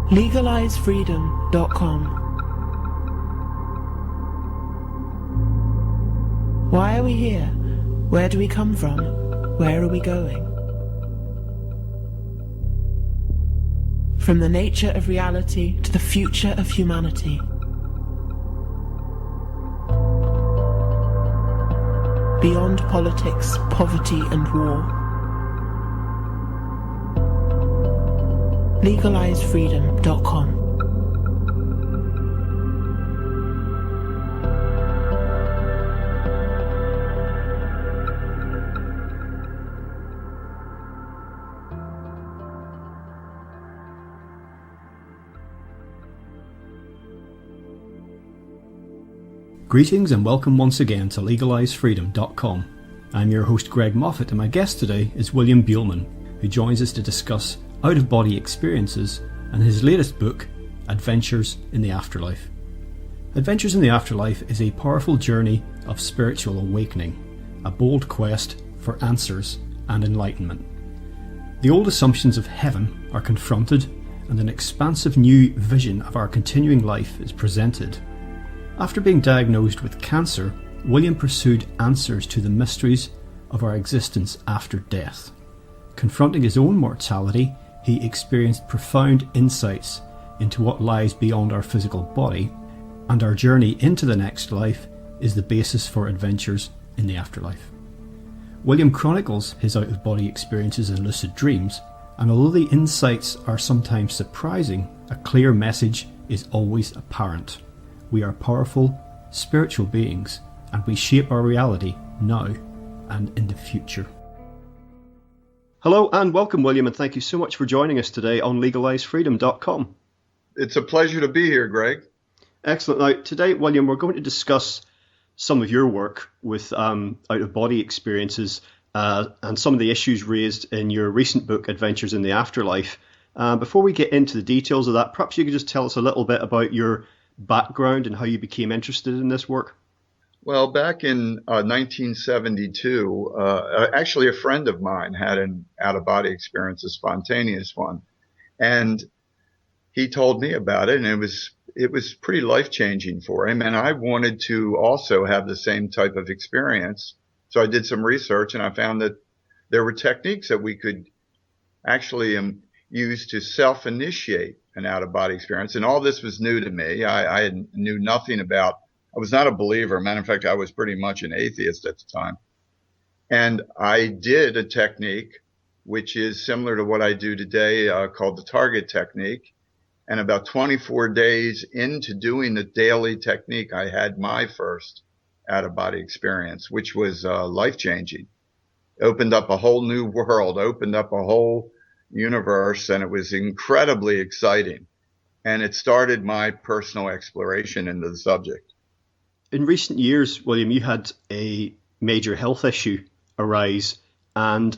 LegalizeFreedom.com. Why are we here? Where do we come from? Where are we going? From the nature of reality to the future of humanity. Beyond politics, poverty and war. LegalizeFreedom.com. Greetings and welcome once again to LegalizeFreedom.com. I'm your host Greg Moffat, and my guest today is William Buhlman, who joins us to discuss out-of-body experiences and his latest book, Adventures in the Afterlife. Adventures in the Afterlife is a powerful journey of spiritual awakening, a bold quest for answers and enlightenment. The old assumptions of heaven are confronted, and an expansive new vision of our continuing life is presented. After being diagnosed with cancer, William pursued answers to the mysteries of our existence after death. Confronting his own mortality, he experienced profound insights into what lies beyond our physical body, and our journey into the next life is the basis for adventures in the afterlife. William chronicles his out-of-body experiences and lucid dreams, and although the insights are sometimes surprising, a clear message is always apparent. We are powerful, spiritual beings, and we shape our reality now and in the future. Hello and welcome, William, and thank you so much for joining us today on LegalizeFreedom.com. It's a pleasure to be here, Greg. Excellent. Now, today, William, we're going to discuss some of your work with out-of-body experiences and some of the issues raised in your recent book, Adventures in the Afterlife. Before we get into the details of that, perhaps you could just tell us a little bit about your background and how you became interested in this work. Well, back in 1972, actually a friend of mine had an out-of-body experience, a spontaneous one, and he told me about it, and it was pretty life-changing for him, and I wanted to also have the same type of experience. So I did some research, and I found that there were techniques that we could actually use to self-initiate an out-of-body experience. And all this was new to me. I knew nothing about, I was not a believer. Matter of fact, I was pretty much an atheist at the time. And I did a technique which is similar to what I do today, called the target technique. And about 24 days into doing the daily technique, I had my first out-of-body experience, which was life-changing. Opened up a whole new world, opened up a whole universe, and it was incredibly exciting. And it started my personal exploration into the subject. In recent years, William, you had a major health issue arise, and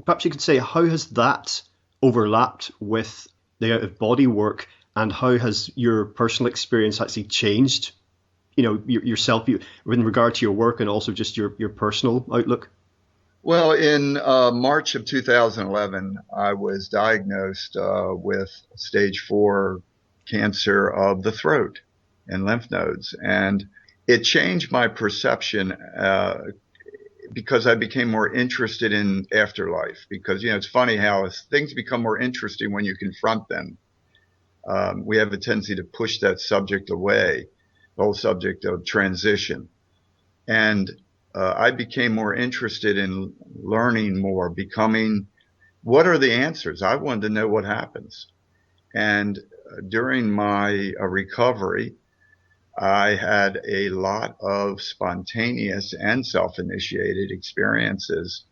perhaps you could say, how has that overlapped with the out-of-body work, and how has your personal experience actually changed, yourself in regard to your work and also just your personal outlook? Well, in March of 2011, I was diagnosed with stage 4 cancer of the throat and lymph nodes. And it changed my perception because I became more interested in afterlife. Because, it's funny how things become more interesting when you confront them. We have a tendency to push that subject away, the whole subject of transition. And I became more interested in learning more, what are the answers? I wanted to know what happens. And during my recovery, I had a lot of spontaneous and self-initiated experiences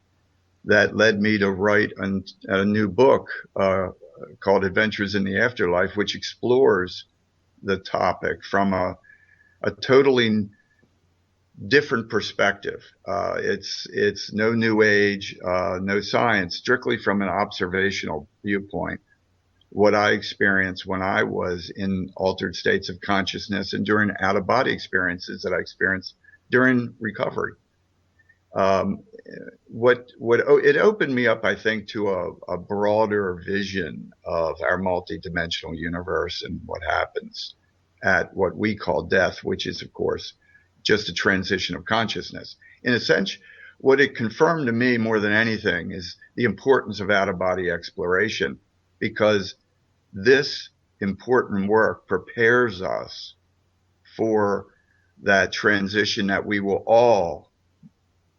that led me to write a new book called Adventures in the Afterlife, which explores the topic from a totally different perspective. It's no new age, no science, strictly from an observational viewpoint. What I experienced when I was in altered states of consciousness and during out-of-body experiences that I experienced during recovery. It opened me up, I think, to a broader vision of our multidimensional universe and what happens at what we call death, which is, of course, just a transition of consciousness. In a sense, what it confirmed to me more than anything is the importance of out-of-body exploration, because this important work prepares us for that transition that we will all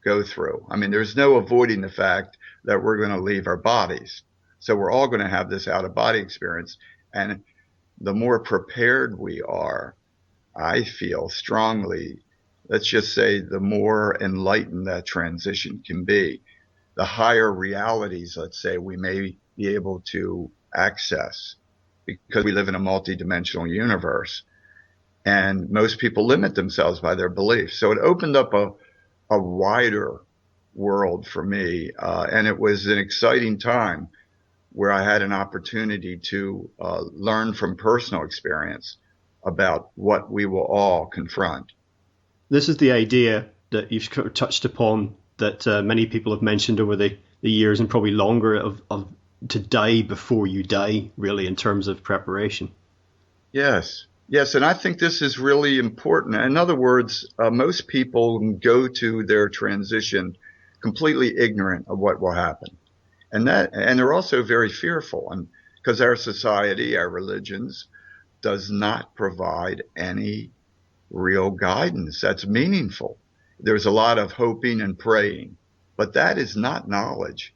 go through. I mean, there's no avoiding the fact that we're going to leave our bodies. So we're all going to have this out-of-body experience. And the more prepared we are, I feel strongly, let's just say, the more enlightened that transition can be. The higher realities, let's say, we may be able to access, because we live in a multidimensional universe. And most people limit themselves by their beliefs. So it opened up a wider world for me. And it was an exciting time where I had an opportunity to learn from personal experience about what we will all confront. This is the idea that you've kind of touched upon, that many people have mentioned over the years and probably longer, of to die before you die, really, in terms of preparation. Yes. Yes, and I think this is really important. In other words, most people go to their transition completely ignorant of what will happen. And they're also very fearful, and because our society, our religions, does not provide any real guidance that's meaningful. There's a lot of hoping and praying, but that is not knowledge.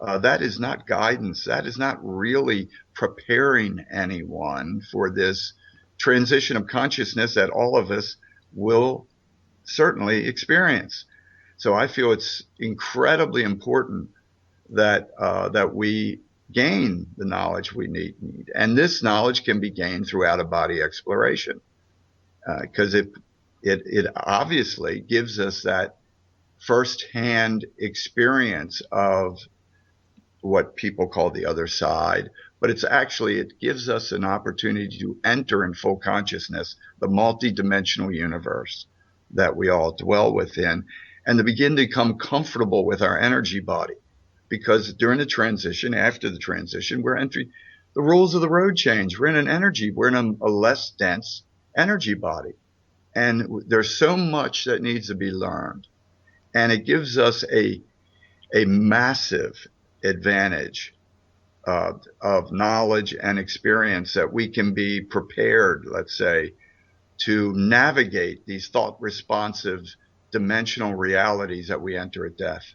That is not guidance. That is not really preparing anyone for this transition of consciousness that all of us will certainly experience. So I feel it's incredibly important that we gain the knowledge we need. And this knowledge can be gained through out-of-body exploration, because it obviously gives us that first-hand experience of what people call the other side. But it gives us an opportunity to enter in full consciousness the multidimensional universe that we all dwell within, and to begin to become comfortable with our energy body. Because during the transition, after the transition, we're entering, the rules of the road change. We're in a less dense energy body. And there's so much that needs to be learned. And it gives us a massive advantage of knowledge and experience, that we can be prepared, let's say, to navigate these thought responsive dimensional realities that we enter at death.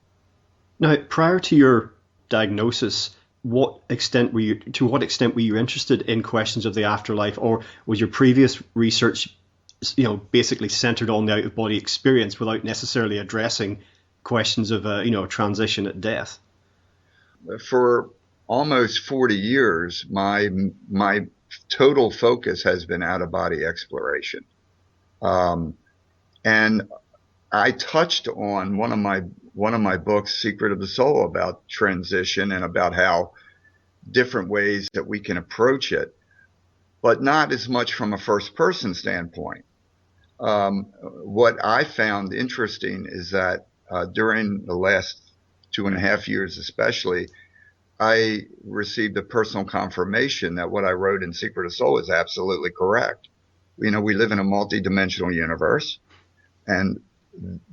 Now, prior to your diagnosis, to what extent were you interested in questions of the afterlife, or was your previous research, basically centered on the out-of-body experience without necessarily addressing questions of transition at death? For almost 40 years, my total focus has been out-of-body exploration. And I touched on one of my books, Secret of the Soul, about transition and about how different ways that we can approach it, but not as much from a first-person standpoint. What I found interesting is that during the last 2.5 years especially, I received a personal confirmation that what I wrote in Secret of Soul is absolutely correct. We live in a multidimensional universe, and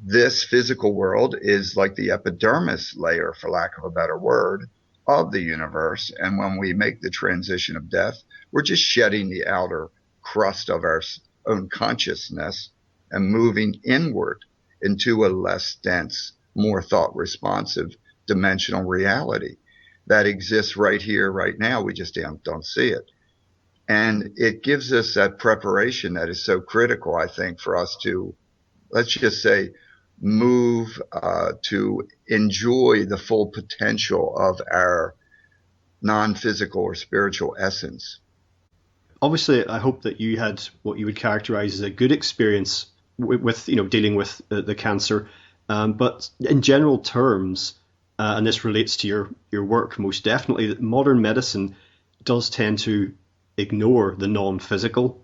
this physical world is like the epidermis layer, for lack of a better word, of the universe. And when we make the transition of death, we're just shedding the outer crust of our own consciousness and moving inward into a less dense, more thought responsive dimensional reality that exists right here, right now. We just don't see it. And it gives us that preparation that is so critical, I think, for us to, let's just say, move to enjoy the full potential of our non-physical or spiritual essence. Obviously, I hope that you had what you would characterize as a good experience with dealing with the cancer. But in general terms, and this relates to your work most definitely, that modern medicine does tend to ignore the non-physical.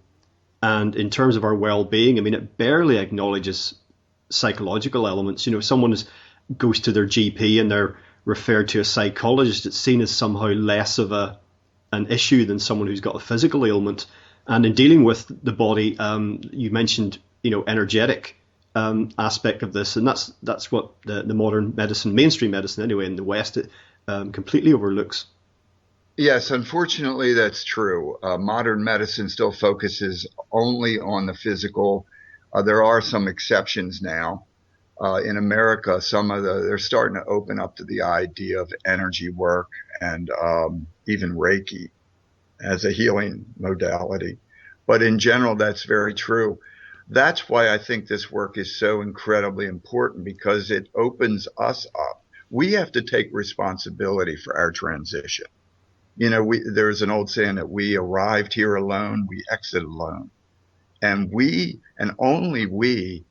And in terms of our well-being, it barely acknowledges psychological elements. Someone goes to their GP and they're referred to a psychologist. It's seen as somehow less of an issue than someone who's got a physical ailment. And in dealing with the body, you mentioned, energetic aspect of this, and that's what the modern medicine, mainstream medicine anyway, in the West, it completely overlooks. Yes, unfortunately, that's true. Modern medicine still focuses only on the physical. There are some exceptions now. In America, they're starting to open up to the idea of energy work and even Reiki as a healing modality. But in general, that's very true. That's why I think this work is so incredibly important, because it opens us up. We have to take responsibility for our transition. There's an old saying that we arrived here alone, we exit alone. And we, and only we,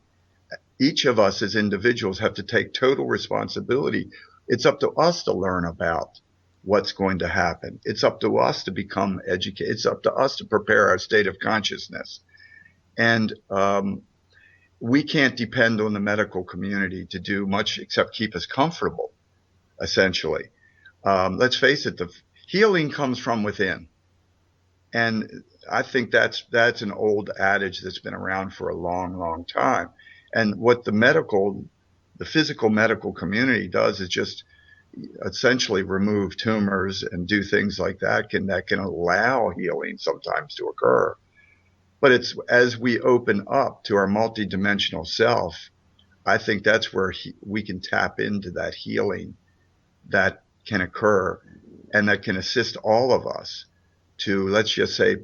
each of us as individuals, have to take total responsibility. It's up to us to learn about what's going to happen. It's up to us to become educated. It's up to us to prepare our state of consciousness. And we can't depend on the medical community to do much except keep us comfortable, essentially. Let's face it, the healing comes from within. And I think that's an old adage that's been around for a long, long time. And what the physical medical community does is just essentially remove tumors and do things like that can allow healing sometimes to occur. But it's as we open up to our multidimensional self, I think that's where we can tap into that healing that can occur and that can assist all of us to, let's just say,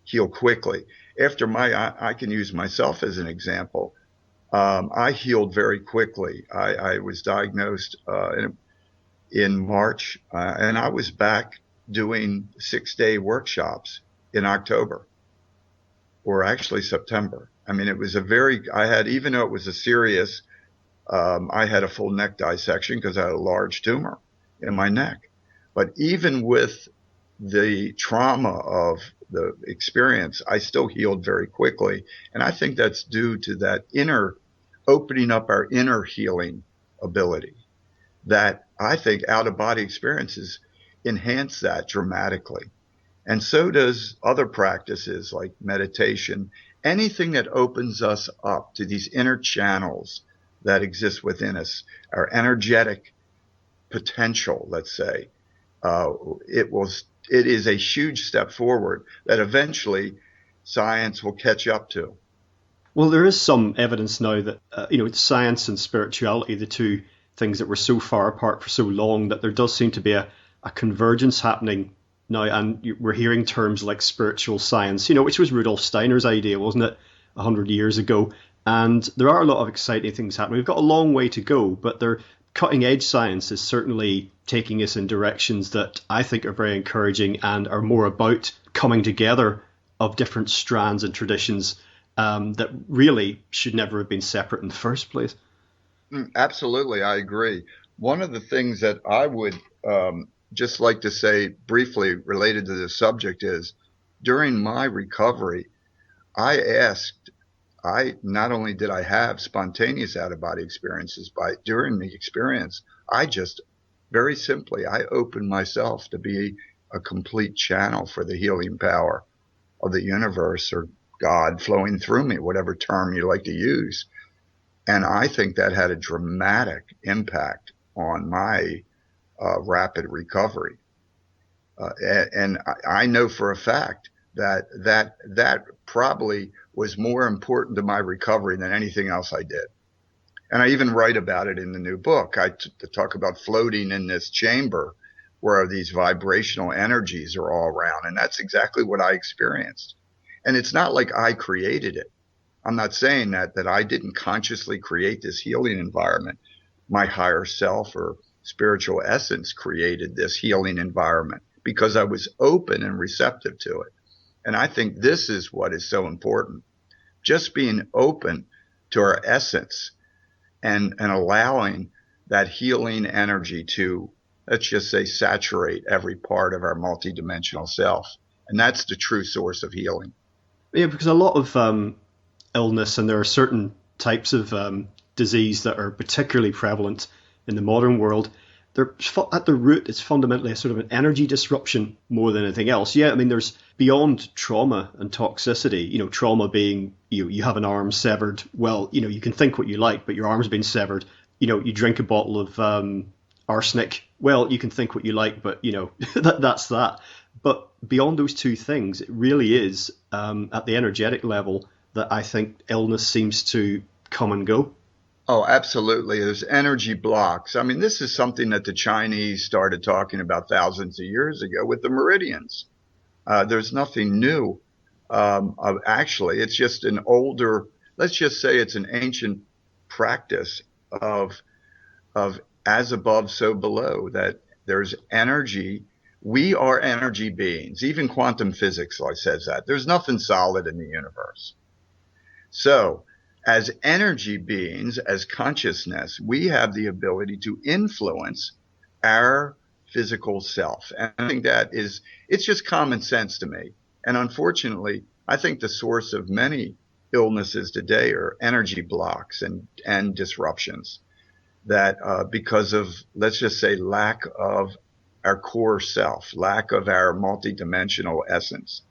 heal quickly. I can use myself as an example. I healed very quickly. I was diagnosed in March, and I was back doing 6-day workshops in October, or actually September. I mean, it was even though it was a serious, I had a full neck dissection because I had a large tumor in my neck. But even with the trauma of the experience, I still healed very quickly. And I think that's due to that opening up our inner healing ability, that I think out-of-body experiences enhance that dramatically. And so does other practices like meditation, anything that opens us up to these inner channels that exist within us, our energetic potential, let's say. It is a huge step forward that eventually science will catch up to. Well, there is some evidence now that, science and spirituality, the two things that were so far apart for so long, that there does seem to be a convergence happening now. And we're hearing terms like spiritual science, which was Rudolf Steiner's idea, wasn't it, 100 years ago? And there are a lot of exciting things happening. We've got a long way to go, but cutting edge science is certainly taking us in directions that I think are very encouraging and are more about coming together of different strands and traditions that really should never have been separate in the first place. Absolutely, I agree. One of the things that I would just like to say briefly related to this subject is, during my recovery, not only did I have spontaneous out-of-body experiences, but during the experience, I opened myself to be a complete channel for the healing power of the universe or God flowing through me, whatever term you like to use. And I think that had a dramatic impact on my rapid recovery. And I know for a fact that probably was more important to my recovery than anything else I did. And I even write about it in the new book. I talk about floating in this chamber where these vibrational energies are all around. And that's exactly what I experienced. And it's not like I created it. I'm not saying that I didn't consciously create this healing environment. My higher self or spiritual essence created this healing environment because I was open and receptive to it. And I think this is what is so important. Just being open to our essence and allowing that healing energy to, let's just say, saturate every part of our multidimensional self. And that's the true source of healing. Yeah, because a lot of illness, and there are certain types of disease that are particularly prevalent in the modern world, they're at the root, it's fundamentally a sort of an energy disruption more than anything else. Yeah, I mean, there's beyond trauma and toxicity, trauma being you have an arm severed. Well, you can think what you like, but your arm's been severed. You drink a bottle of arsenic. Well, you can think what you like, but that's that. But beyond those two things, it really is at the energetic level that I think illness seems to come and go. Oh, absolutely. There's energy blocks. I mean, this is something that the Chinese started talking about thousands of years ago with the meridians. There's nothing new. Actually, it's just an older, let's just say it's an ancient practice of as above, so below, that there's energy. We are energy beings. Even quantum physics says that. There's nothing solid in the universe. So, as energy beings, as consciousness, we have the ability to influence our physical self. And I think it's just common sense to me. And unfortunately, I think the source of many illnesses today are energy blocks and disruptions that because of, let's just say, lack of our core self, lack of our multidimensional essence.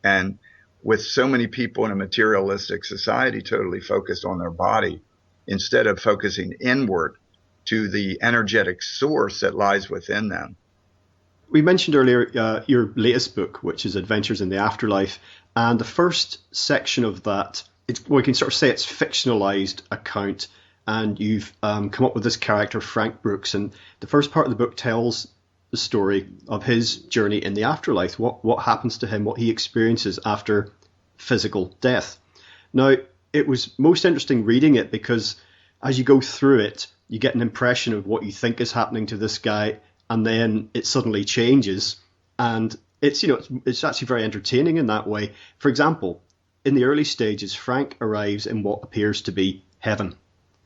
And with so many people in a materialistic society totally focused on their body, instead of focusing inward to the energetic source that lies within them. We mentioned earlier your latest book, which is Adventures in the Afterlife. And the first section of that, we can sort of say it's fictionalized account. And you've come up with this character, Frank Brooks. And the first part of the book tells the story of his journey in the afterlife, what happens to him, what he experiences after physical death. Now, it was most interesting reading it because as you go through it, you get an impression of what you think is happening to this guy, and then it suddenly changes. And it's actually very entertaining in that way. For example, in the early stages, Frank arrives in what appears to be heaven.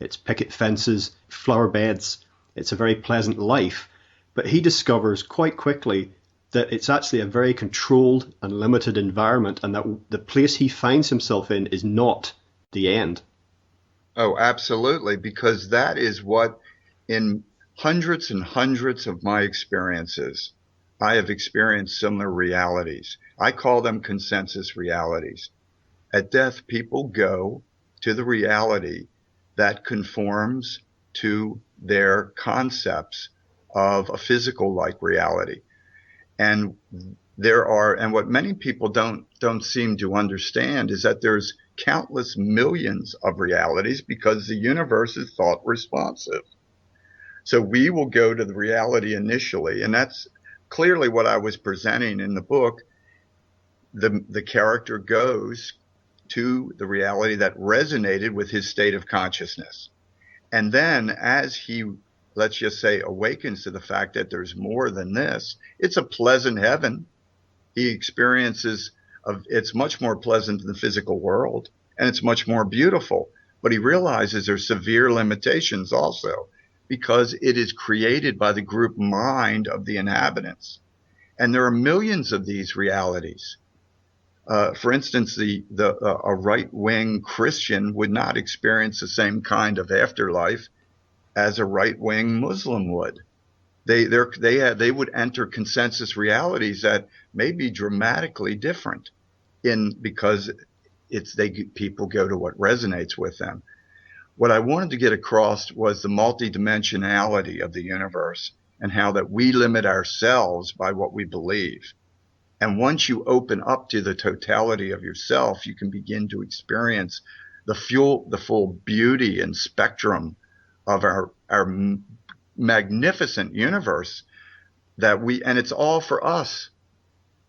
It's picket fences, flower beds. It's a very pleasant life. But he discovers quite quickly that it's actually a very controlled and limited environment, and that the place he finds himself in is not the end. Oh, absolutely, because that is what, in hundreds and hundreds of my experiences, I have experienced similar realities. I call them consensus realities. At death, people go to the reality that conforms to their concepts of a physical-like reality. And what many people don't seem to understand is that there's countless millions of realities because the universe is thought responsive. So we will go to the reality initially, and that's clearly what I was presenting in the book. The character goes to the reality that resonated with his state of consciousness. And then as he, let's just say, awakens to the fact that there's more than this, it's a pleasant heaven. He experiences it's much more pleasant than the physical world, and it's much more beautiful. But he realizes there's severe limitations also, because it is created by the group mind of the inhabitants. And there are millions of these realities. For instance, a right-wing Christian would not experience the same kind of afterlife as a right-wing Muslim would. They would enter consensus realities that may be dramatically different, because people go to what resonates with them. What I wanted to get across was the multidimensionality of the universe and how that we limit ourselves by what we believe. And once you open up to the totality of yourself, you can begin to experience the full beauty and spectrum of our magnificent universe and it's all for us.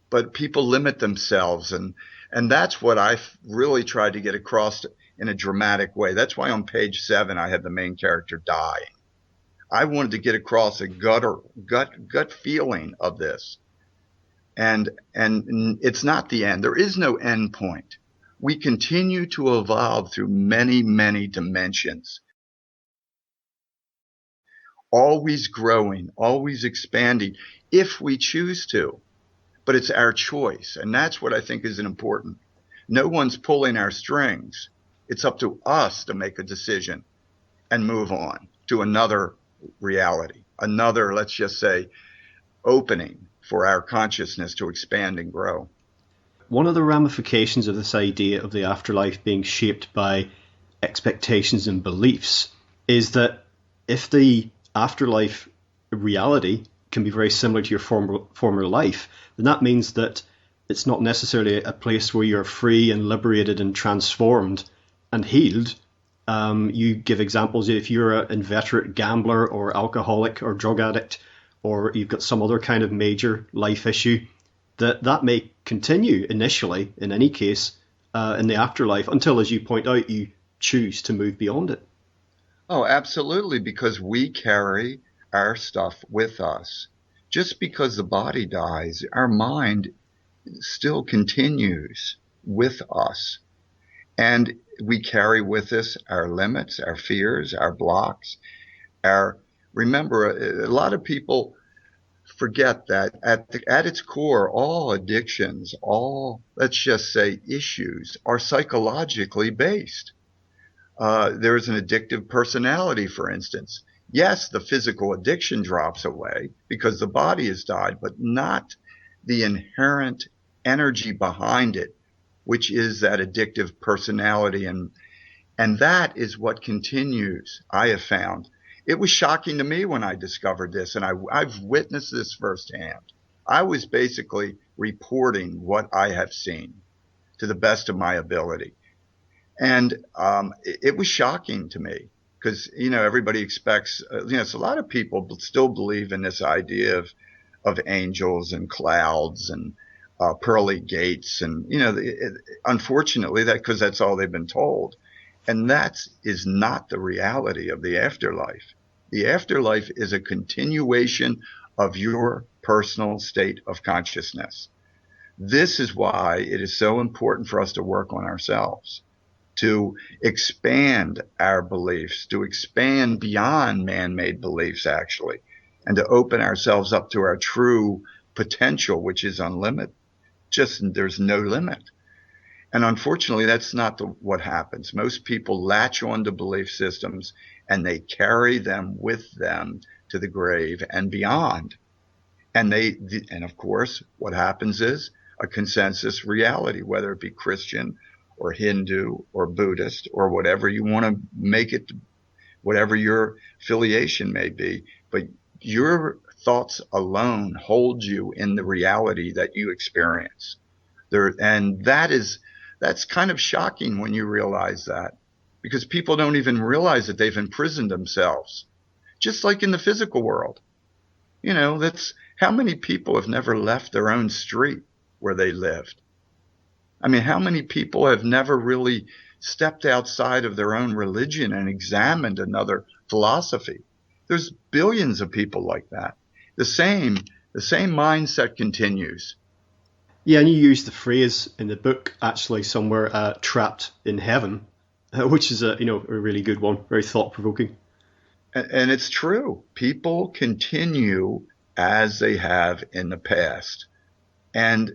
But people limit themselves, and that's what I really tried to get across in a dramatic way. That's why on page 7 I had the main character dying. I wanted to get across a gut feeling of this. And it's not the end. There is no end point. We continue to evolve through many, many dimensions. Always growing, always expanding, if we choose to. But it's our choice. And that's what I think is important. No one's pulling our strings. It's up to us to make a decision and move on to another reality, another, let's just say, opening for our consciousness to expand and grow. One of the ramifications of this idea of the afterlife being shaped by expectations and beliefs is that if the afterlife reality can be very similar to your former life, then that means that it's not necessarily a place where you're free and liberated and transformed and healed. You give examples if you're an inveterate gambler or alcoholic or drug addict, or you've got some other kind of major life issue, that may continue initially, in any case, in the afterlife, until, as you point out, you choose to move beyond it. Oh, absolutely, because we carry our stuff with us. Just because the body dies, our mind still continues with us. And we carry with us our limits, our fears, our blocks. Remember, a lot of people forget that at its core, all addictions, all, let's just say, issues are psychologically based. There is an addictive personality, for instance. Yes, the physical addiction drops away because the body has died, but not the inherent energy behind it, which is that addictive personality. And that is what continues, I have found. It was shocking to me when I discovered this, and I've witnessed this firsthand. I was basically reporting what I have seen to the best of my ability. And it was shocking to me because, everybody expects, it's a lot of people still believe in this idea of angels and clouds and pearly gates. And, unfortunately, because that's all they've been told. And that is not the reality of the afterlife. The afterlife is a continuation of your personal state of consciousness. This is why it is so important for us to work on ourselves, to expand our beliefs, to expand beyond man-made beliefs, actually, and to open ourselves up to our true potential, which is unlimited. There's no limit. And unfortunately, that's not what happens. Most people latch on to belief systems and they carry them with them to the grave and beyond. And of course, what happens is a consensus reality, whether it be Christian or Hindu or Buddhist or whatever you want to make it, whatever your affiliation may be. But your thoughts alone hold you in the reality that you experience. And that's kind of shocking when you realize that, because people don't even realize that they've imprisoned themselves, just like in the physical world. That's how many people have never left their own street where they lived. I mean, how many people have never really stepped outside of their own religion and examined another philosophy? There's billions of people like that. The same mindset continues. Yeah, and you use the phrase in the book, actually, somewhere, trapped in heaven, which is a really good one, very thought-provoking. And it's true. People continue as they have in the past. And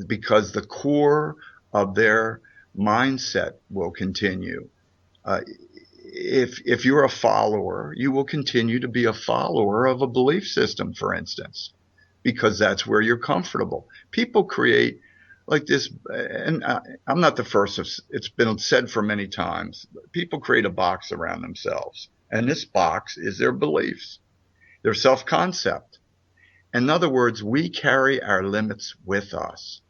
because the core of their mindset will continue. If you're a follower, you will continue to be a follower of a belief system, for instance, because that's where you're comfortable. People create like this, and I'm not the first. It's been said for many times. People create a box around themselves, and this box is their beliefs, their self-concept. In other words, we carry our limits with us.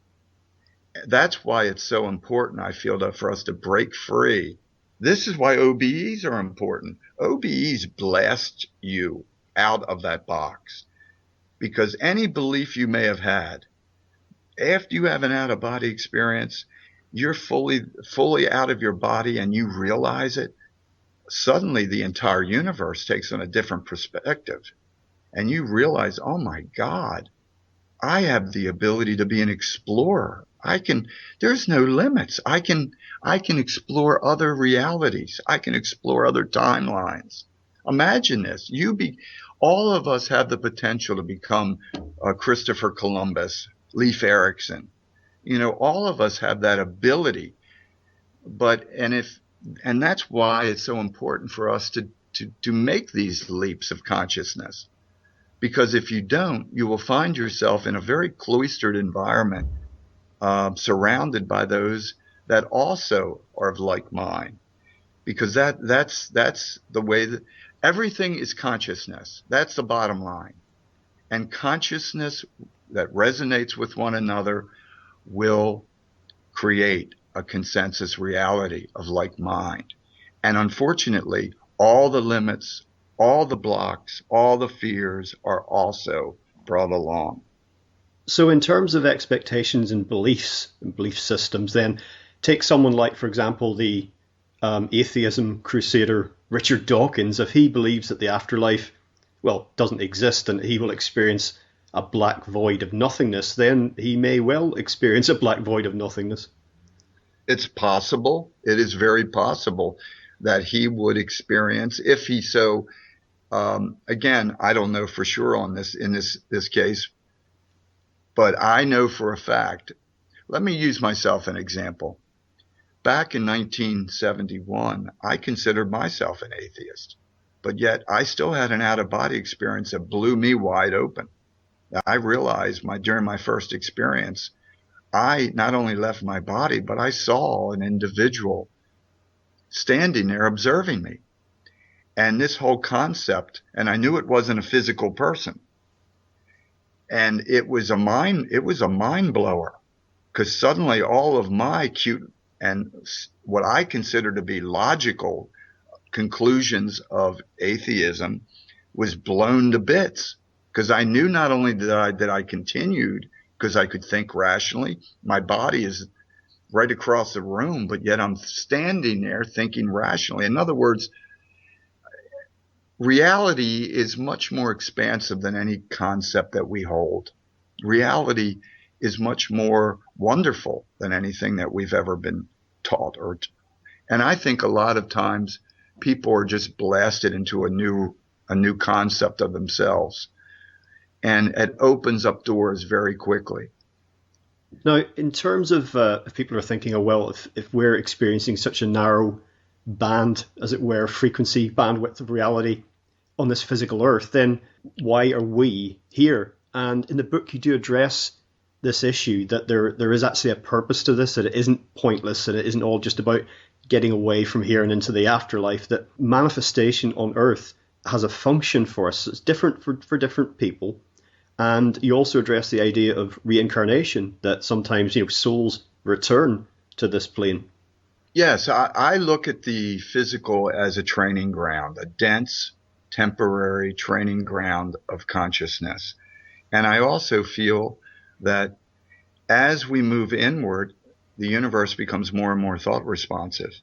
That's why it's so important, I feel, for us to break free. This is why OBEs are important. OBEs blast you out of that box, because any belief you may have had, after you have an out-of-body experience, you're fully out of your body and you realize it, suddenly the entire universe takes on a different perspective. And you realize, oh my God, I have the ability to be an explorer. There's no limits. I can explore other realities. I can explore other timelines. Imagine this. All of us have the potential to become Christopher Columbus, Leif Erikson. All of us have that ability. And And that's why it's so important for us to make these leaps of consciousness. Because if you don't, you will find yourself in a very cloistered environment, surrounded by those that also are of like mind. Because that's the way that everything is consciousness. That's the bottom line. And consciousness that resonates with one another will create a consensus reality of like mind. And unfortunately, all the limits, all the blocks, all the fears are also brought along. So in terms of expectations and beliefs and belief systems, then take someone like, for example, the atheism crusader Richard Dawkins. If he believes that the afterlife, doesn't exist and he will experience a black void of nothingness, then he may well experience a black void of nothingness. It's possible. It is very possible that he would experience, if he so, again, I don't know for sure on this, in this case, but I know for a fact. Let me use myself an example. Back in 1971, I considered myself an atheist, but yet I still had an out-of-body experience that blew me wide open. I realized during my first experience, I not only left my body, but I saw an individual standing there observing me. And this whole concept, and I knew it wasn't a physical person. And it was a mind blower, because suddenly all of my cute and what I consider to be logical conclusions of atheism was blown to bits. Because I knew not only that I continued, because I could think rationally, my body is right across the room, but yet I'm standing there thinking rationally. In other words, reality is much more expansive than any concept that we hold. Reality is much more wonderful than anything that we've ever been taught. And I think a lot of times people are just blasted into a new concept of themselves. And it opens up doors very quickly. Now, in terms of if people are thinking, if we're experiencing such a narrow band, as it were, frequency, bandwidth of reality on this physical earth, then why are we here? And in the book, you do address this issue, that there is actually a purpose to this, that it isn't pointless, and it isn't all just about getting away from here and into the afterlife, that manifestation on earth has a function for us. It's different for different people. And you also address the idea of reincarnation, that sometimes souls return to this plane. Yes, I look at the physical as a training ground, a dense, temporary training ground of consciousness. And I also feel that as we move inward, the universe becomes more and more thought responsive.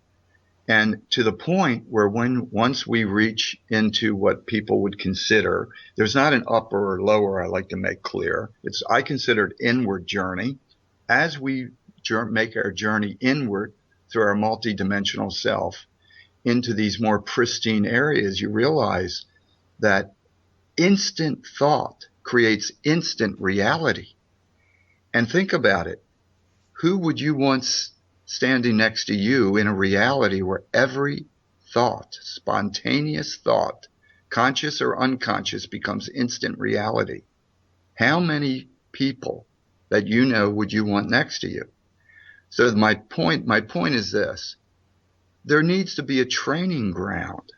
And to the point where once we reach into what people would consider, there's not an upper or lower, I like to make clear. I consider it inward journey. As we make our journey inward through our multidimensional self into these more pristine areas, you realize that instant thought creates instant reality. And think about it. Who would you want standing next to you in a reality where every thought, spontaneous thought, conscious or unconscious, becomes instant reality? How many people that you know would you want next to you? So my point is this. There needs to be a training ground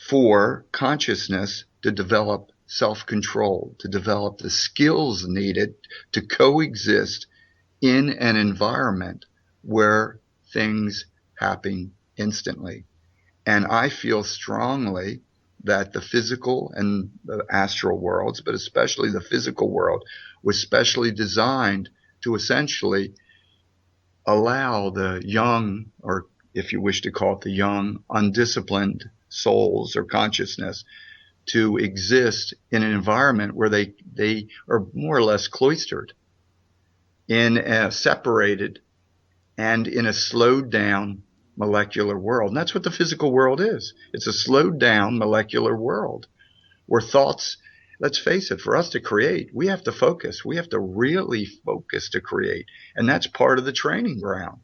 for consciousness to develop self-control, to develop the skills needed to coexist in an environment where things happen instantly. And I feel strongly that the physical and the astral worlds, but especially the physical world, was specially designed to essentially allow the young, or if you wish to call it the young, undisciplined souls or consciousness to exist in an environment where they are more or less cloistered, separated, and in a slowed down molecular world. And that's what the physical world is. It's a slowed down molecular world where thoughts, let's face it, for us to create, we have to focus. We have to really focus to create. And that's part of the training ground.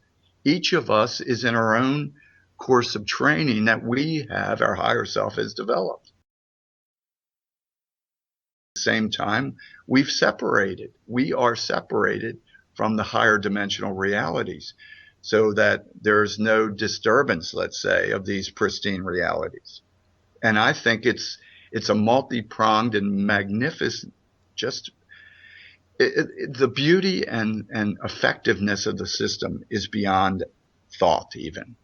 Each of us is in our own course of training that we have, our higher self has developed. At the same time, we are separated from the higher dimensional realities so that there's no disturbance, let's say, of these pristine realities. And I think it's a multi-pronged and magnificent, the beauty and effectiveness of the system is beyond thought even,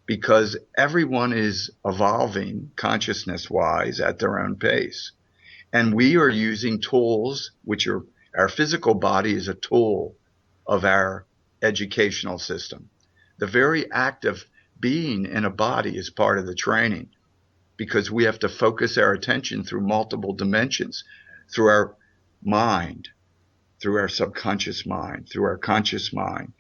because everyone is evolving consciousness-wise at their own pace. And we are using tools, which are our physical body is a tool of our educational system. The very act of being in a body is part of the training, because we have to focus our attention through multiple dimensions, through our mind, through our subconscious mind, through our conscious mind,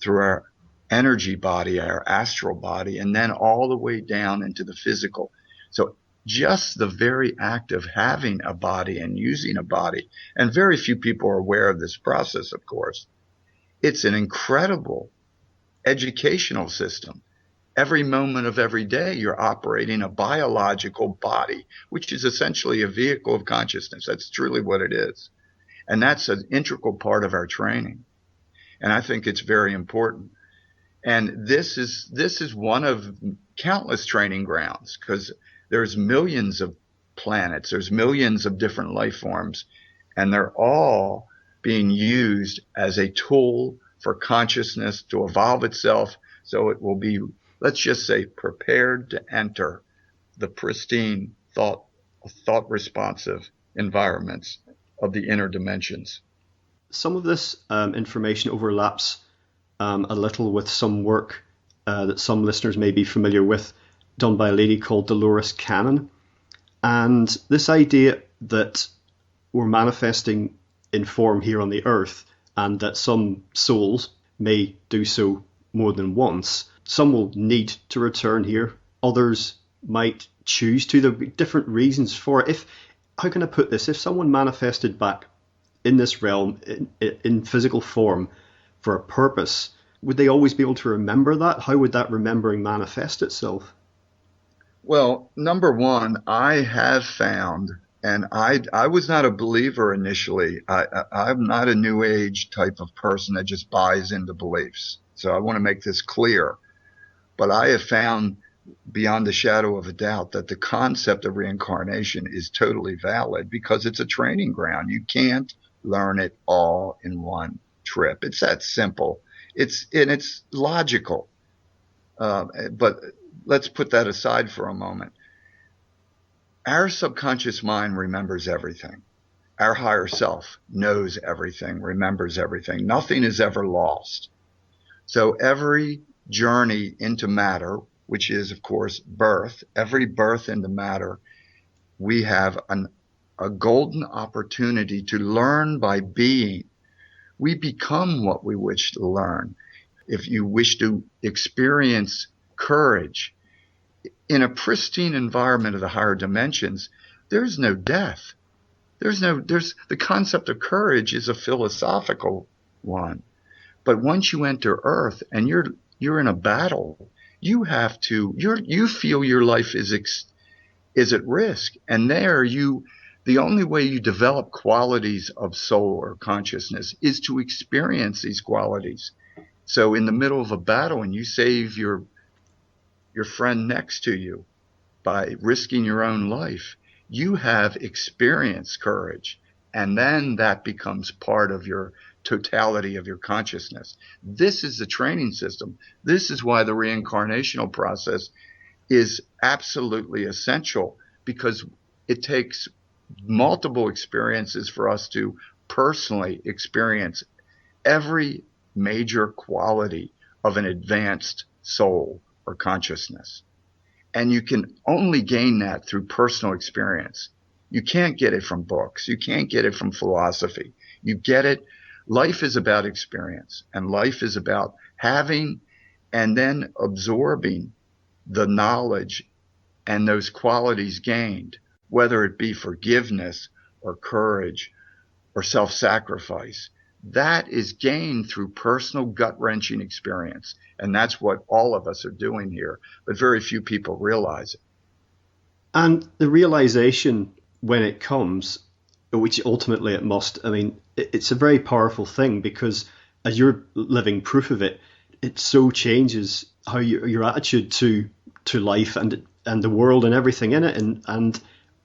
through our energy body, our astral body, and then all the way down into the physical. So just the very act of having a body and using a body, and very few people are aware of this process, of course. It's an incredible educational system. Every moment of every day, you're operating a biological body, which is essentially a vehicle of consciousness. That's truly what it is. And that's an integral part of our training. And I think it's very important. And this is one of countless training grounds, because there's millions of planets, there's millions of different life forms, and they're all being used as a tool for consciousness to evolve itself so it will be, let's just say, prepared to enter the pristine thought responsive environments of the inner dimensions. Some of this information overlaps a little with some work that some listeners may be familiar with, done by a lady called Dolores Cannon. And this idea that we're manifesting in form here on the earth, and that some souls may do so more than once. Some will need to return here. Others might choose to. There'll be different reasons for it. How can I put this? If someone manifested back in this realm, in physical form, for a purpose, would they always be able to remember that? How would that remembering manifest itself? Well, number one, I have found, and I was not a believer initially. I'm not a New Age type of person that just buys into beliefs. So I want to make this clear. But I have found beyond the shadow of a doubt that the concept of reincarnation is totally valid, because it's a training ground. You can't learn it all in one trip. It's that simple. It's logical. But let's put that aside for a moment. Our subconscious mind remembers everything. Our higher self knows everything, remembers everything. Nothing is ever lost. So every journey into matter, which is, of course, birth, every birth into matter, we have a golden opportunity to learn by being. We become what we wish to learn. If you wish to experience courage in a pristine environment of the higher dimensions, there's no death. The concept of courage is a philosophical one. But once you enter Earth and you're in a battle, you feel your life is at risk. And the only way you develop qualities of soul or consciousness is to experience these qualities. So in the middle of a battle, and you save your friend next to you by risking your own life, you have experienced courage. And then that becomes part of your totality of your consciousness. This is the training system. This is why the reincarnational process is absolutely essential, because it takes multiple experiences for us to personally experience every major quality of an advanced soul or consciousness. And you can only gain that through personal experience. You can't get it from books. You can't get it from philosophy. You get it. Life is about experience, and life is about having and then absorbing the knowledge and those qualities gained, whether it be forgiveness or courage or self-sacrifice. that is gained through personal gut-wrenching experience. And that's what all of us are doing here, but very few people realize it. And the realization, when it comes, which ultimately it must, I mean, it's a very powerful thing, because as you're living proof of it, it so changes how your attitude to life and the world and everything in it, and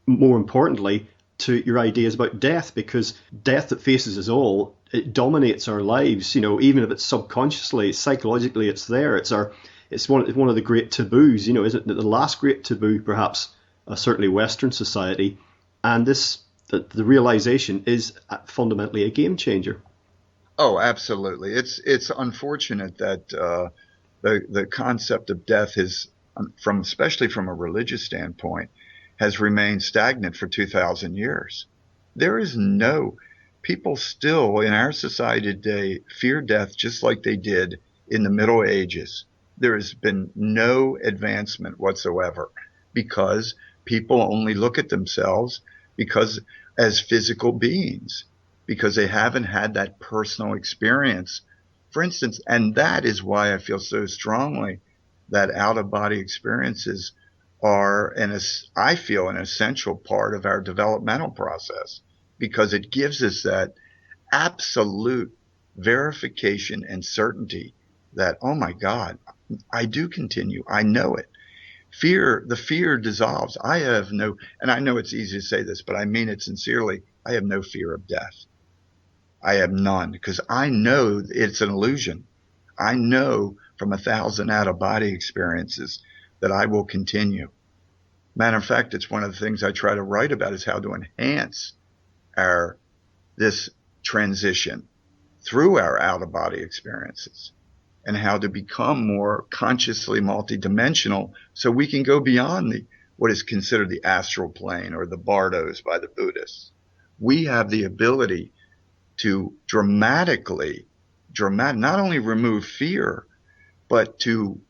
more importantly, to your ideas about death, because death that faces us all, it dominates our lives. Even if it's subconsciously, psychologically, it's there. It's one of the great taboos. Isn't it the last great taboo, perhaps, certainly Western society, and the realization is fundamentally a game changer. Oh, absolutely. It's unfortunate that the concept of death is, especially from a religious standpoint, has remained stagnant for 2,000 years. People still in our society today fear death just like they did in the Middle Ages. There has been no advancement whatsoever, because people only look at themselves as physical beings, because they haven't had that personal experience. For instance, and that is why I feel so strongly that out-of-body experiences are, I feel, an essential part of our developmental process, because it gives us that absolute verification and certainty that, oh my God, I do continue. I know it. The fear dissolves. and I know it's easy to say this, but I mean it sincerely, I have no fear of death. I have none, because I know it's an illusion. I know from 1,000 out-of-body experiences that I will continue. Matter of fact, it's one of the things I try to write about, is how to enhance this transition through our out-of-body experiences, and how to become more consciously multidimensional, so we can go beyond what is considered the astral plane, or the bardos by the Buddhists. We have the ability to dramatically not only remove fear, but to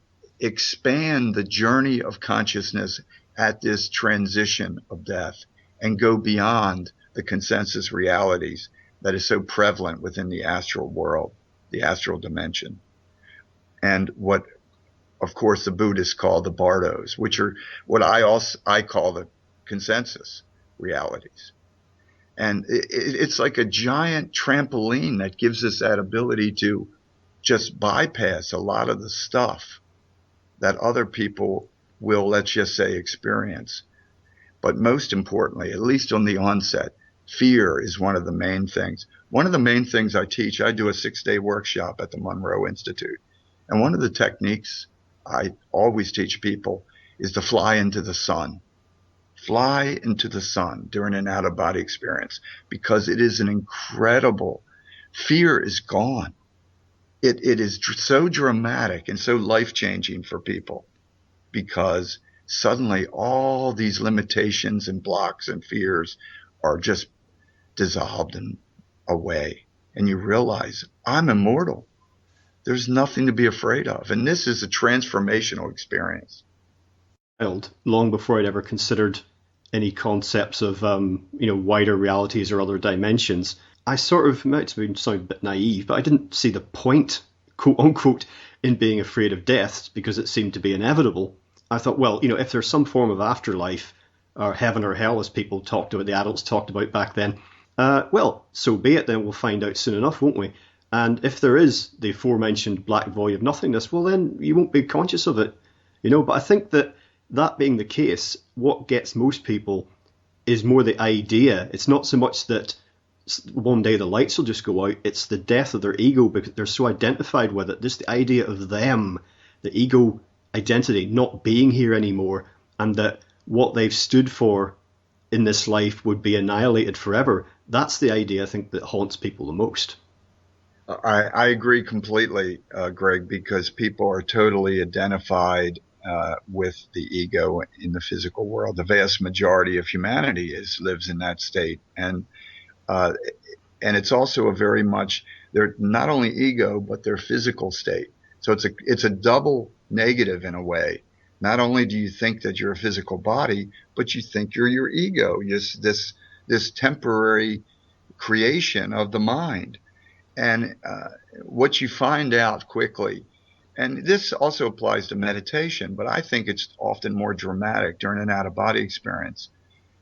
expand the journey of consciousness at this transition of death, and go beyond the consensus realities that is so prevalent within the astral world, the astral dimension, and what, of course, the Buddhists call the bardos, which are what I call the consensus realities. And it's like a giant trampoline that gives us that ability to just bypass a lot of the stuff that other people will, let's just say, experience. But most importantly, at least on the onset, fear is one of the main things. One of the main things I teach, I do a 6-day workshop at the Monroe Institute. And one of the techniques I always teach people is to fly into the sun. Fly into the sun during an out-of-body experience, because it is an incredible, fear is gone. It is so dramatic and so life-changing for people, because suddenly all these limitations and blocks and fears are just dissolved and away. And you realize, I'm immortal. There's nothing to be afraid of. And this is a transformational experience. Long before I'd ever considered any concepts of wider realities or other dimensions, I sort of, might sound a bit naive, but I didn't see the point, quote unquote, in being afraid of death, because it seemed to be inevitable. I thought, well, if there's some form of afterlife, or heaven or hell, as people talked about, the adults talked about back then, well, so be it. Then we'll find out soon enough, won't we? And if there is the aforementioned black void of nothingness, well, then you won't be conscious of it, But I think that being the case, what gets most people is more the idea. It's not so much that one day the lights will just go out, it's the death of their ego, because they're so identified with it. Just the idea of them, the ego identity, not being here anymore, and that what they've stood for in this life would be annihilated forever. That's the idea, I think, that haunts people the most. I agree completely, Greg, because people are totally identified with the ego in the physical world. The vast majority of humanity lives in that state, and it's also a very much, they're not only ego but their physical state. So it's a double negative in a way. Not only do you think that you're a physical body, but you think you're your ego, this temporary creation of the mind. And what you find out quickly, and this also applies to meditation, but I think it's often more dramatic during an out-of-body experience.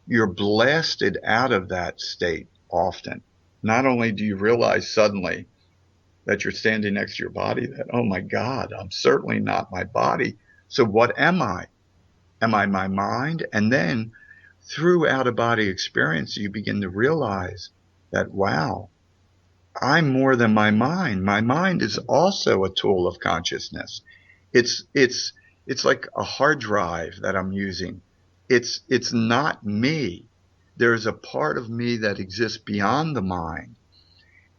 You're blasted out of that state often. Not only do you realize suddenly that you're standing next to your body, that, oh my God, I'm certainly not my body. So what am I? Am I my mind? And then through out-of-body experience, you begin to realize that, wow, I'm more than my mind. My mind is also a tool of consciousness. It's like a hard drive that I'm using. It's not me. There's a part of me that exists beyond the mind.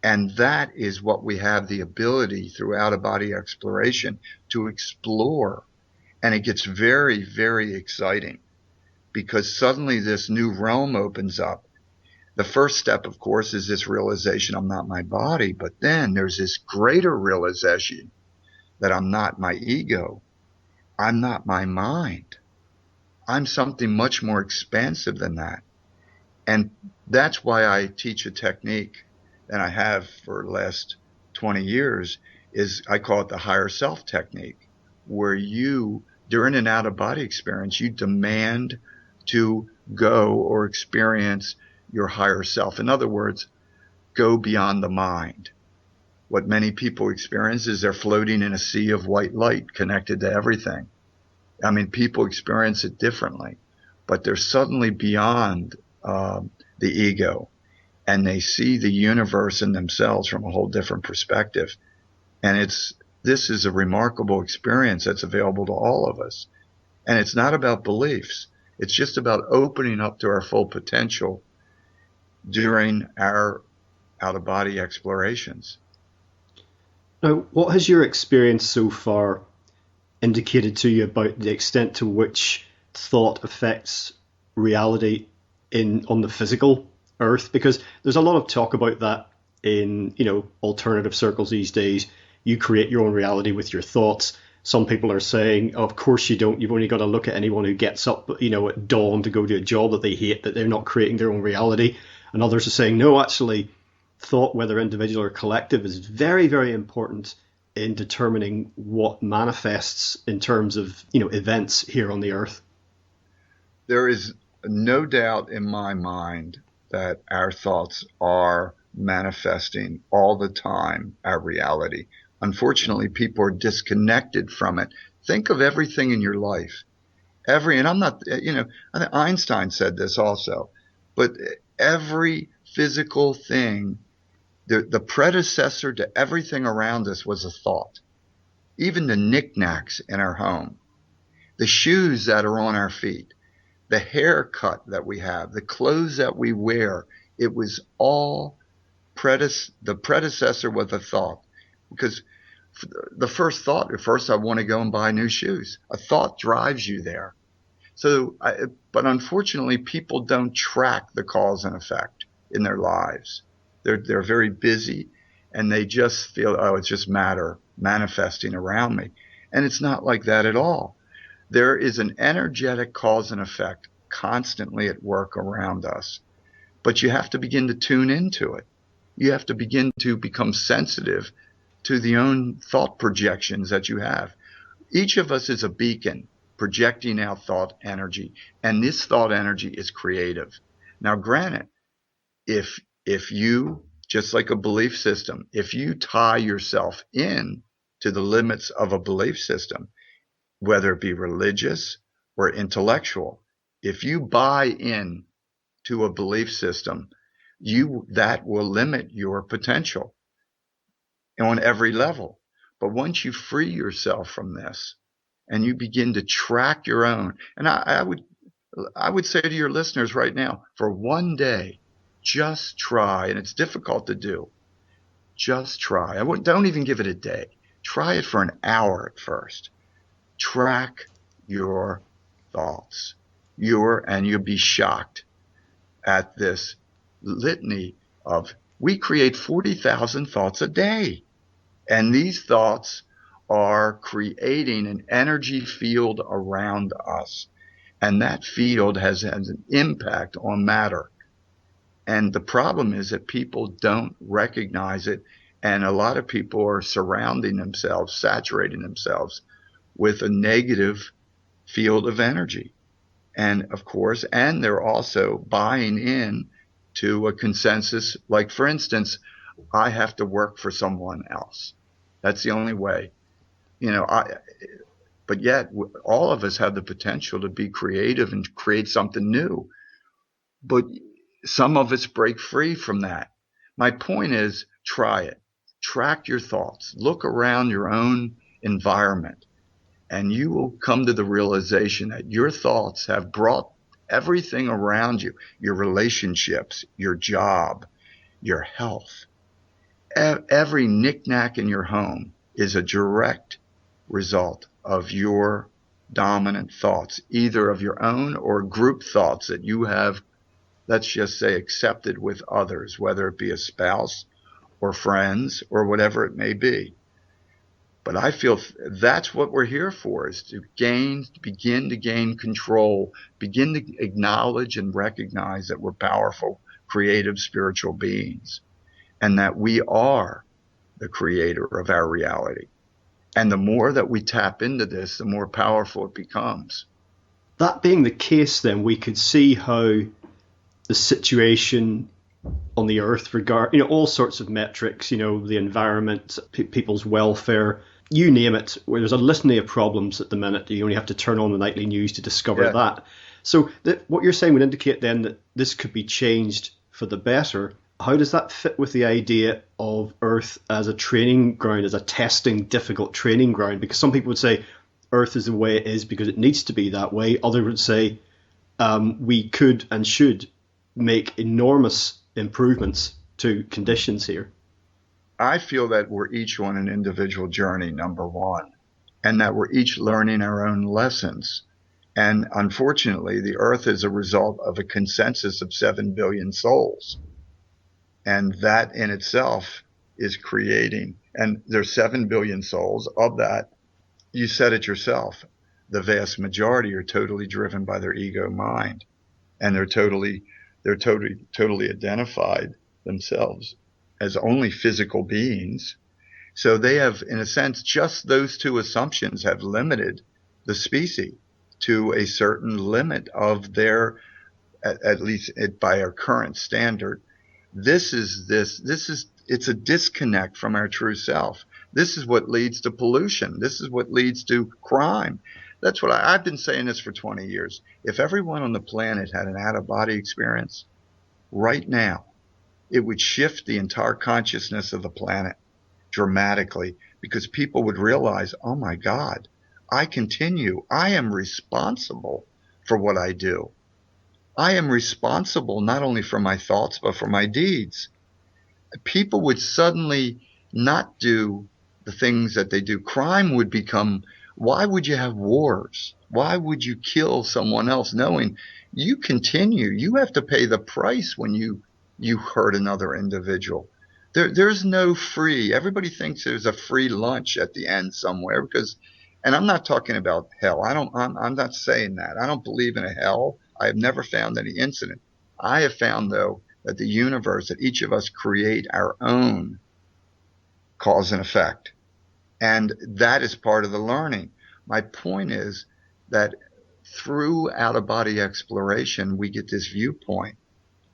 And that is what we have the ability through out-of-body exploration to explore. And it gets very, very exciting because suddenly this new realm opens up. The first step, of course, is this realization I'm not my body, but then there's this greater realization that I'm not my ego. I'm not my mind. I'm something much more expansive than that. And that's why I teach a technique, and I have for the last 20 years, is I call it the higher self technique, where you, during an out-of-body experience, you demand to go or experience your higher self. In other words, go beyond the mind. What many people experience is they're floating in a sea of white light connected to everything. I mean, people experience it differently, but they're suddenly beyond the ego, and they see the universe and themselves from a whole different perspective. And this is a remarkable experience that's available to all of us. And it's not about beliefs. It's just about opening up to our full potential during our out-of-body explorations. Now, what has your experience so far indicated to you about the extent to which thought affects reality on the physical earth? Because there's a lot of talk about that in, alternative circles these days. You create your own reality with your thoughts. Some people are saying, oh, of course you don't. You've only got to look at anyone who gets up, at dawn to go to a job that they hate, that they're not creating their own reality. And others are saying, no, actually, thought, whether individual or collective, is very, very important in determining what manifests in terms of, events here on the earth. There is no doubt in my mind that our thoughts are manifesting all the time our reality. Unfortunately, people are disconnected from it. Think of everything in your life. And I'm not, I think Einstein said this also, but every physical thing, the predecessor to everything around us was a thought. Even the knickknacks in our home, the shoes that are on our feet, the haircut that we have, the clothes that we wear, it was all the predecessor was a thought. Because the first thought, at first I want to go and buy new shoes. A thought drives you there. But unfortunately, people don't track the cause and effect in their lives. They're very busy, and they just feel, oh, it's just matter manifesting around me. And it's not like that at all. There is an energetic cause and effect constantly at work around us. But you have to begin to tune into it. You have to begin to become sensitive to the own thought projections that you have. Each of us is a beacon projecting out thought energy, and this thought energy is creative. Now, granted, if you, just like a belief system, if you tie yourself in to the limits of a belief system, whether it be religious or intellectual, if you buy in to a belief system, that will limit your potential on every level. But once you free yourself from this and you begin to track your own, and I would say to your listeners right now, for one day, just try, and it's difficult to do. Just try. Don't even give it a day. Try it for an hour at first. Track your thoughts. And you'll be shocked at this litany of, we create 40,000 thoughts a day. And these thoughts are creating an energy field around us. And that field has an impact on matter. And the problem is that people don't recognize it And a lot of people are surrounding themselves, saturating themselves with a negative field of energy. And of course, and they're also buying in to a consensus. Like, for instance, I have to work for someone else. That's the only way, but yet all of us have the potential to be creative and create something new. But some of us break free from that. My point is, try it. Track your thoughts. Look around your own environment, and you will come to the realization that your thoughts have brought everything around you, your relationships, your job, your health. Every knickknack in your home is a direct result of your dominant thoughts, either of your own or group thoughts that you have, let's just say, accepted with others, whether it be a spouse or friends or whatever it may be. But I feel that's what we're here for, is to begin to gain control, begin to acknowledge and recognize that we're powerful, creative, spiritual beings, and that we are the creator of our reality. And the more that we tap into this, the more powerful it becomes. That being the case, then we could see how the situation on the earth all sorts of metrics, the environment, people's welfare, you name it, where there's a litany of problems at the minute. You only have to turn on the nightly news to discover that. So what you're saying would indicate then that this could be changed for the better. How does that fit with the idea of Earth as a training ground, as a testing, difficult training ground? Because some people would say Earth is the way it is because it needs to be that way. Others would say we could and should make enormous improvements to conditions here. I feel that we're each on an individual journey, number one, and that we're each learning our own lessons. And unfortunately, the Earth is a result of a consensus of 7 billion souls. And that in itself is creating, and there's 7 billion souls. Of that, you said it yourself, the vast majority are totally driven by their ego mind, and they're totally identified themselves as only physical beings. So they have, in a sense, just those two assumptions have limited the species to a certain limit of their, at least by our current standard. It's a disconnect from our true self. This is what leads to pollution. This is what leads to crime. That's what I've been saying this for 20 years. If everyone on the planet had an out-of-body experience right now, it would shift the entire consciousness of the planet dramatically, because people would realize, oh my God, I am responsible for what I do. I am responsible not only for my thoughts, but for my deeds. People would suddenly not do the things that they do. Crime would become, why would you have wars? Why would you kill someone else knowing you have to pay the price when you hurt another individual? There's no free. Everybody thinks there's a free lunch at the end somewhere, and I'm not talking about hell. I'm not saying that. I don't believe in a hell. I have never found any incident. I have found, though, that the universe, that each of us create our own cause and effect. And that is part of the learning. My point is that through out-of-body exploration, we get this viewpoint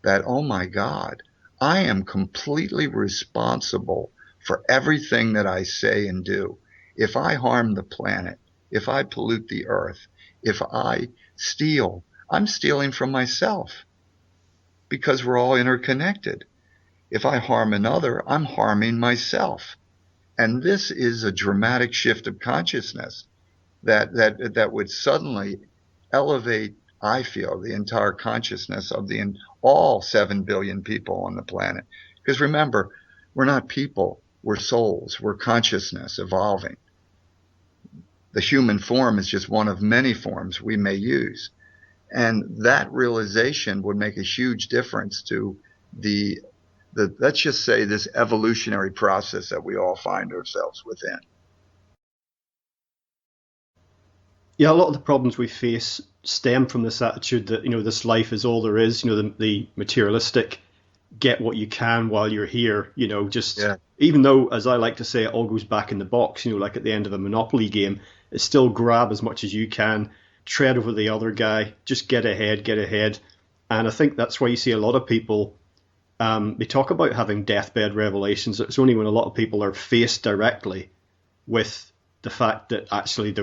that, oh my God, I am completely responsible for everything that I say and do. If I harm the planet, if I pollute the earth, if I steal, I'm stealing from myself, because we're all interconnected. If I harm another, I'm harming myself. And this is a dramatic shift of consciousness that would suddenly elevate, I feel, the entire consciousness of all 7 billion people on the planet. Because remember, we're not people, we're souls, we're consciousness evolving. The human form is just one of many forms we may use. And that realization would make a huge difference to the let's just say, this evolutionary process that we all find ourselves within. Yeah, a lot of the problems we face stem from this attitude that, this life is all there is, the materialistic get what you can while you're here, just Yeah. even though, as I like to say, it all goes back in the box, like at the end of a Monopoly game, it's still grab as much as you can, tread over the other guy, just get ahead, get ahead. And I think that's why you see a lot of people, they talk about having deathbed revelations. It's only when a lot of people are faced directly with the fact that actually,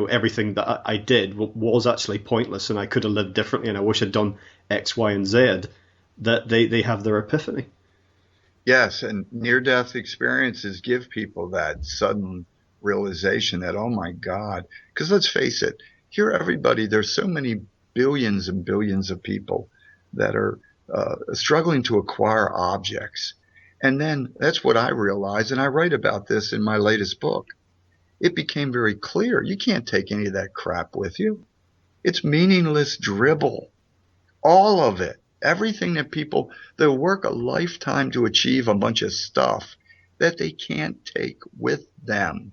everything that I did was actually pointless and I could have lived differently and I wish I'd done X, Y, and Z, that they have their epiphany. Yes, and near-death experiences give people that sudden realization that, oh my God, because let's face it, there's so many billions and billions of people that are struggling to acquire objects. And then that's what I realized, and I write about this in my latest book. It became very clear you can't take any of that crap with you. It's meaningless dribble. All of it. Everything that people, they'll work a lifetime to achieve a bunch of stuff that they can't take with them.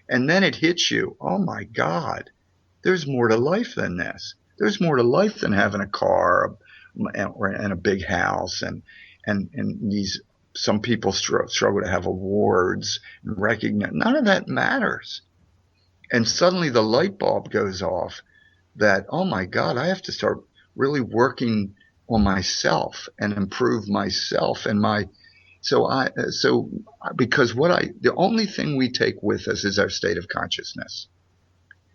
And then it hits you, oh my God, there's more to life than this. There's more to life than having a car and a big house and these, some people struggle to have awards and recognize. None of that matters. And suddenly the light bulb goes off that, oh my God, I have to start really working on myself and improve myself and because the only thing we take with us is our state of consciousness.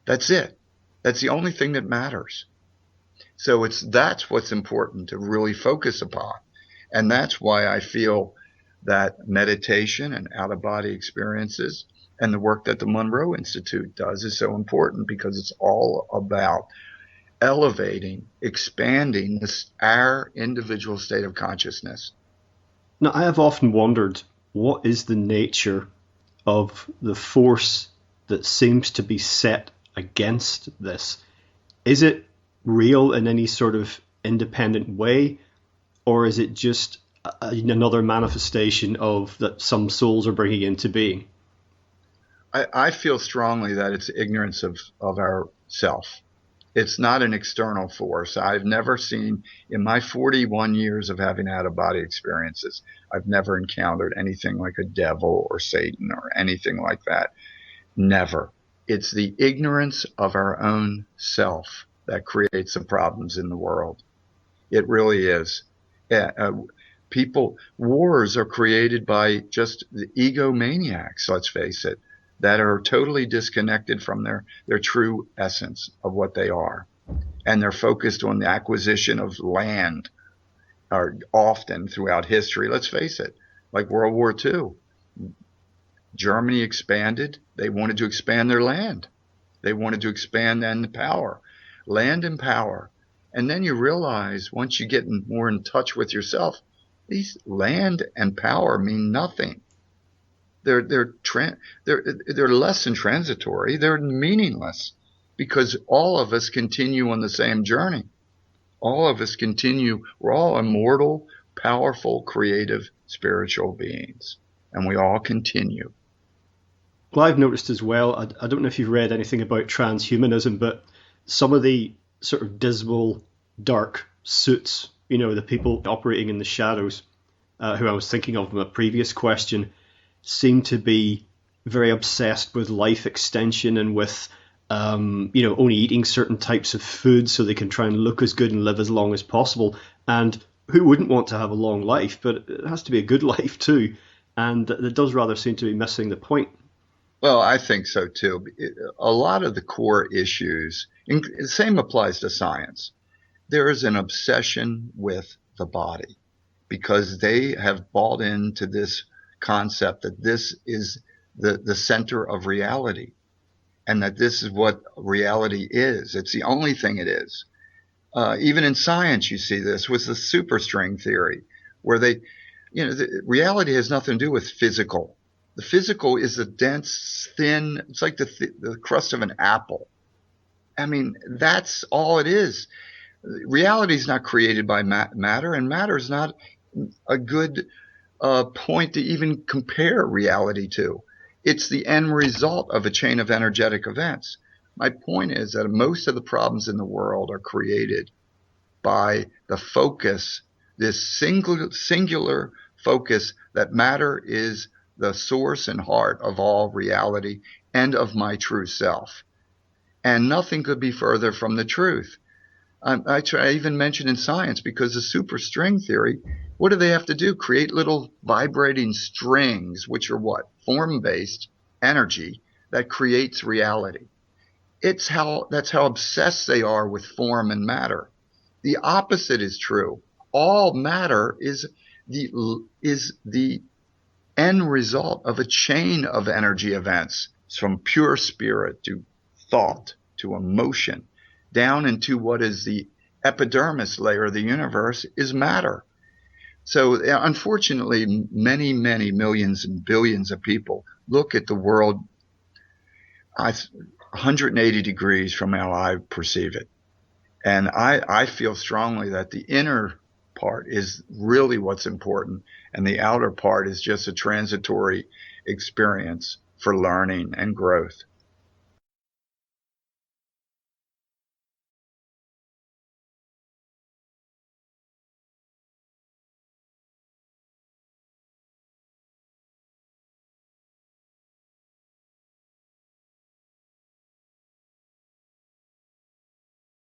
That's it. That's the only thing that matters. So that's what's important to really focus upon. And that's why I feel that meditation and out-of-body experiences and the work that the Monroe Institute does is so important, because it's all about elevating, expanding our individual state of consciousness. Now, I have often wondered, what is the nature of the force that seems to be set against this? Is it real in any sort of independent way, or is it just another manifestation of that some souls are bringing into being? I feel strongly that it's ignorance of our self. It's not an external force. I've never seen, in my 41 years of having out-of-body experiences, I've never encountered anything like a devil or Satan or anything like that. Never. It's the ignorance of our own self that creates the problems in the world. It really is. Wars are created by just the egomaniacs, let's face it, that are totally disconnected from their true essence of what they are. And they're focused on the acquisition of land, or often throughout history. Let's face it, like World War II. Germany expanded. They wanted to expand their land. They wanted to expand then the power, land and power. And then you realize, once you get more in touch with yourself, these land and power mean nothing. They're less than transitory. They're meaningless, because all of us continue on the same journey. All of us continue. We're all immortal, powerful, creative, spiritual beings, and we all continue. Well, I've noticed as well, I don't know if you've read anything about transhumanism, but some of the sort of dismal, dark suits, the people operating in the shadows, who I was thinking of in a previous question, seem to be very obsessed with life extension and with, only eating certain types of food so they can try and look as good and live as long as possible. And who wouldn't want to have a long life? But it has to be a good life too. And it does rather seem to be missing the point. Well, I think so too. A lot of the core issues, the same applies to science. There is an obsession with the body, because they have bought into this concept that this is the center of reality, and that this is what reality is. It's the only thing it is. Even in science, you see this with the superstring theory, where reality has nothing to do with physical. The physical is a dense, thin, it's like the crust of an apple. I mean, that's all it is. Reality is not created by matter, and matter is not a good point to even compare reality to. It's the end result of a chain of energetic events. My point is that most of the problems in the world are created by the focus this singular focus that matter is the source and heart of all reality and of my true self. And nothing could be further from the truth. I even mentioned in science, because the superstring theory, what do they have to do? Create little vibrating strings, which are what? Form-based energy that creates reality. That's how obsessed they are with form and matter. The opposite is true. All matter is the end result of a chain of energy events, from pure spirit to thought to emotion, down into what is the epidermis layer of the universe is matter. So unfortunately, many, many millions and billions of people look at the world 180 degrees from how I perceive it. And I feel strongly that the inner part is really what's important, and the outer part is just a transitory experience for learning and growth.